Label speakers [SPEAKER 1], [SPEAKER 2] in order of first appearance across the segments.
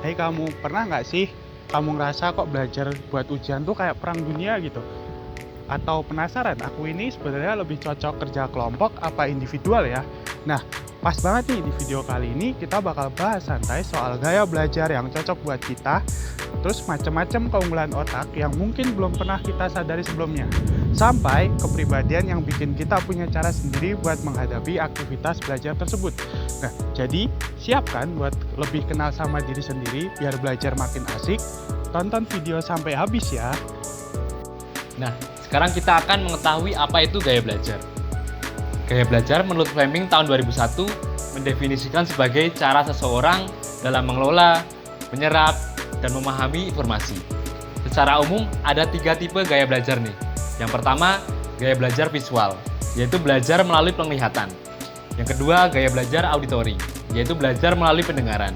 [SPEAKER 1] Hei kamu, pernah nggak sih kamu ngerasa kok belajar buat ujian tuh kayak perang dunia gitu? Atau penasaran, aku ini sebenarnya lebih cocok kerja kelompok apa individual ya? Nah, pas banget nih di video kali ini kita bakal bahas santai soal gaya belajar yang cocok buat kita, terus macam-macam keunggulan otak yang mungkin belum pernah kita sadari sebelumnya, sampai kepribadian yang bikin kita punya cara sendiri buat menghadapi aktivitas belajar tersebut. Nah, jadi siapkan buat lebih kenal sama diri sendiri biar belajar makin asik. Tonton video sampai habis ya.
[SPEAKER 2] Nah, sekarang kita akan mengetahui apa itu gaya belajar. Gaya belajar menurut Fleming tahun 2001 mendefinisikan sebagai cara seseorang dalam mengelola, menyerap, dan memahami informasi. Secara umum, ada 3 tipe gaya belajar nih. Yang pertama, gaya belajar visual, yaitu belajar melalui penglihatan. Yang kedua, gaya belajar auditory, yaitu belajar melalui pendengaran.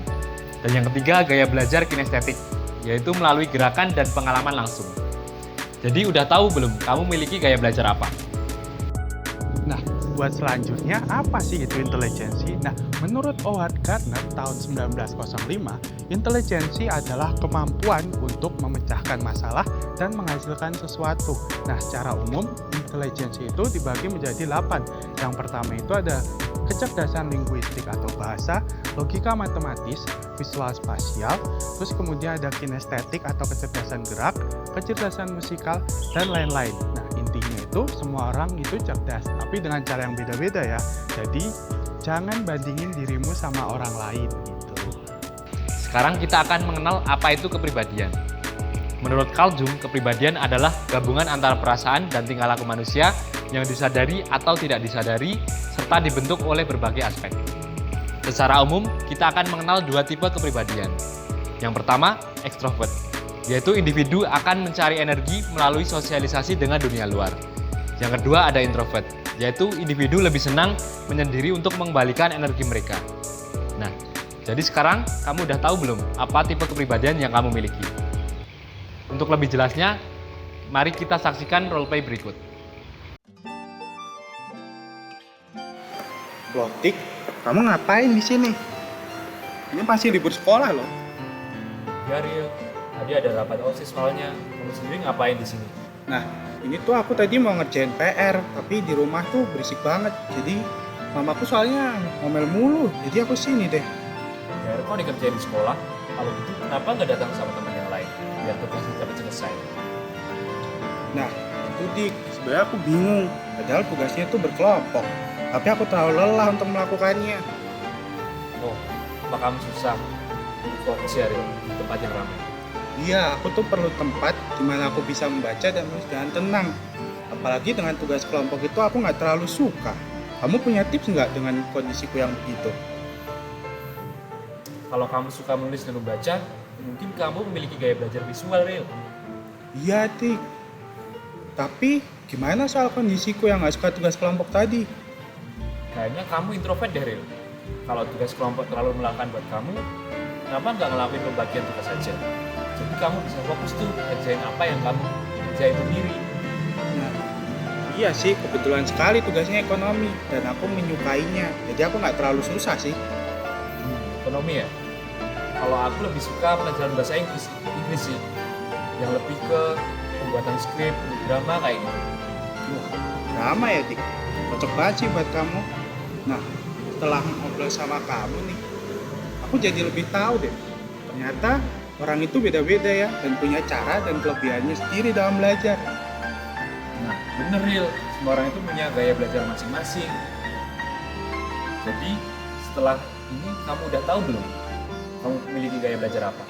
[SPEAKER 2] Dan yang ketiga, gaya belajar kinestetik, yaitu melalui gerakan dan pengalaman langsung. Jadi udah tahu belum kamu miliki gaya belajar apa?
[SPEAKER 1] Nah, buat selanjutnya apa sih itu intelijensi? Nah, menurut Howard Gardner tahun 1905, intelijensi adalah kemampuan untuk memecahkan masalah dan menghasilkan sesuatu. Nah, secara umum, intelijensi itu dibagi menjadi 8. Yang pertama itu ada kecerdasan linguistik atau bahasa, logika matematis, visual spasial, terus kemudian ada kinestetik atau kecerdasan gerak, kecerdasan musikal, dan lain-lain. Nah, intinya itu semua orang itu cerdas, tapi dengan cara yang beda-beda ya. Jadi, jangan bandingin dirimu sama orang lain gitu.
[SPEAKER 2] Sekarang kita akan mengenal apa itu kepribadian. Menurut Carl Jung, kepribadian adalah gabungan antara perasaan dan tingkah laku manusia yang disadari atau tidak disadari, serta dibentuk oleh berbagai aspek. Secara umum, kita akan mengenal 2 tipe kepribadian. Yang pertama, ekstrovert, yaitu individu akan mencari energi melalui sosialisasi dengan dunia luar. Yang kedua ada introvert, yaitu individu lebih senang menyendiri untuk mengembalikan energi mereka. Nah, jadi sekarang kamu udah tahu belum apa tipe kepribadian yang kamu miliki? Untuk lebih jelasnya, mari kita saksikan roleplay berikut.
[SPEAKER 1] Loh, Tik, kamu ngapain di sini? Ini masih libur sekolah loh.
[SPEAKER 2] Ya Rio, tadi ada rapat OSIS soalnya. Kamu sendiri ngapain di sini?
[SPEAKER 1] Nah, ini tuh aku tadi mau ngerjain PR, tapi di rumah tuh berisik banget. Jadi, mamaku soalnya ngomel mulu, jadi aku sini deh.
[SPEAKER 2] PR kok dikerjain di sekolah? Kalau gitu kenapa nggak datang sama teman yang lain? Biar tugasnya cepat selesai.
[SPEAKER 1] Nah, itu Dik, sebenarnya aku bingung. Padahal tugasnya tuh berkelompok. Tapi aku terlalu lelah untuk melakukannya.
[SPEAKER 2] Oh, apa kamu susah? Fokus ya Rio, di tempat yang ramai.
[SPEAKER 1] Iya, aku tuh perlu tempat di mana aku bisa membaca dan menulis dengan tenang. Apalagi dengan tugas kelompok itu aku nggak terlalu suka. Kamu punya tips nggak dengan kondisiku yang begitu?
[SPEAKER 2] Kalau kamu suka menulis dan membaca, mungkin kamu memiliki gaya belajar visual, Rio.
[SPEAKER 1] Iya, Tik. Tapi gimana soal kondisiku yang nggak suka tugas kelompok tadi?
[SPEAKER 2] Kayaknya kamu introvert deh, Rio. Kalau tugas kelompok terlalu melelahkan buat kamu, kenapa nggak ngelakuin pembagian tugas saja? Jadi kamu bisa fokus tuh ngerjain apa yang kamu kerjain sendiri.
[SPEAKER 1] Nah, iya sih, kebetulan sekali tugasnya ekonomi dan aku menyukainya. Jadi aku nggak terlalu susah sih.
[SPEAKER 2] Ekonomi ya? Kalau aku lebih suka pelajaran bahasa Inggris sih. Yang lebih ke pembuatan skrip, drama kayak gitu.
[SPEAKER 1] Wah, drama ya, Dik. Cocok banget sih buat kamu. Nah, setelah ngobrol sama kamu nih, aku jadi lebih tahu deh. Ternyata orang itu beda-beda ya, dan punya cara dan kelebihannya sendiri dalam belajar.
[SPEAKER 2] Nah, bener Ril. Semua orang itu punya gaya belajar masing-masing. Jadi, setelah ini kamu udah tahu belum? Kamu memiliki gaya belajar apa?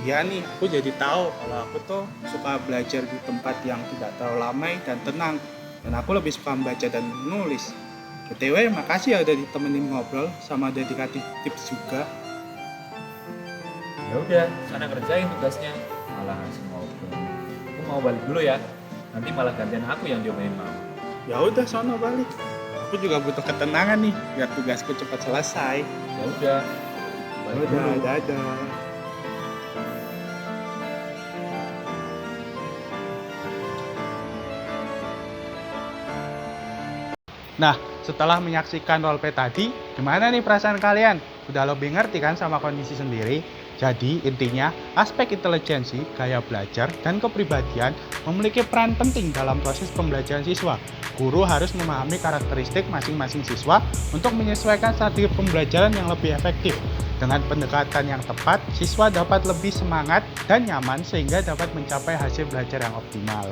[SPEAKER 1] Iya nih, aku jadi tahu kalau aku tuh suka belajar di tempat yang tidak terlalu ramai dan tenang. Dan aku lebih suka membaca dan menulis. BTW, makasih ya udah ditemenin ngobrol sama udah dikasih tips juga.
[SPEAKER 2] Ya udah, sana kerjain tugasnya. Malah ngasih ngobrol. Aku mau balik dulu ya. Nanti malah gantian aku yang diomelin mama.
[SPEAKER 1] Ya udah, sono balik. Aku juga butuh ketenangan nih, biar tugasku cepat selesai.
[SPEAKER 2] Ya udah, balik
[SPEAKER 1] Udah,
[SPEAKER 2] dulu.
[SPEAKER 1] dadah. Nah, setelah menyaksikan roleplay tadi, gimana nih perasaan kalian? Udah lebih ngerti kan sama kondisi sendiri? Jadi intinya, aspek intelijensi, gaya belajar, dan kepribadian memiliki peran penting dalam proses pembelajaran siswa. Guru harus memahami karakteristik masing-masing siswa untuk menyesuaikan strategi pembelajaran yang lebih efektif. Dengan pendekatan yang tepat, siswa dapat lebih semangat dan nyaman sehingga dapat mencapai hasil belajar yang optimal.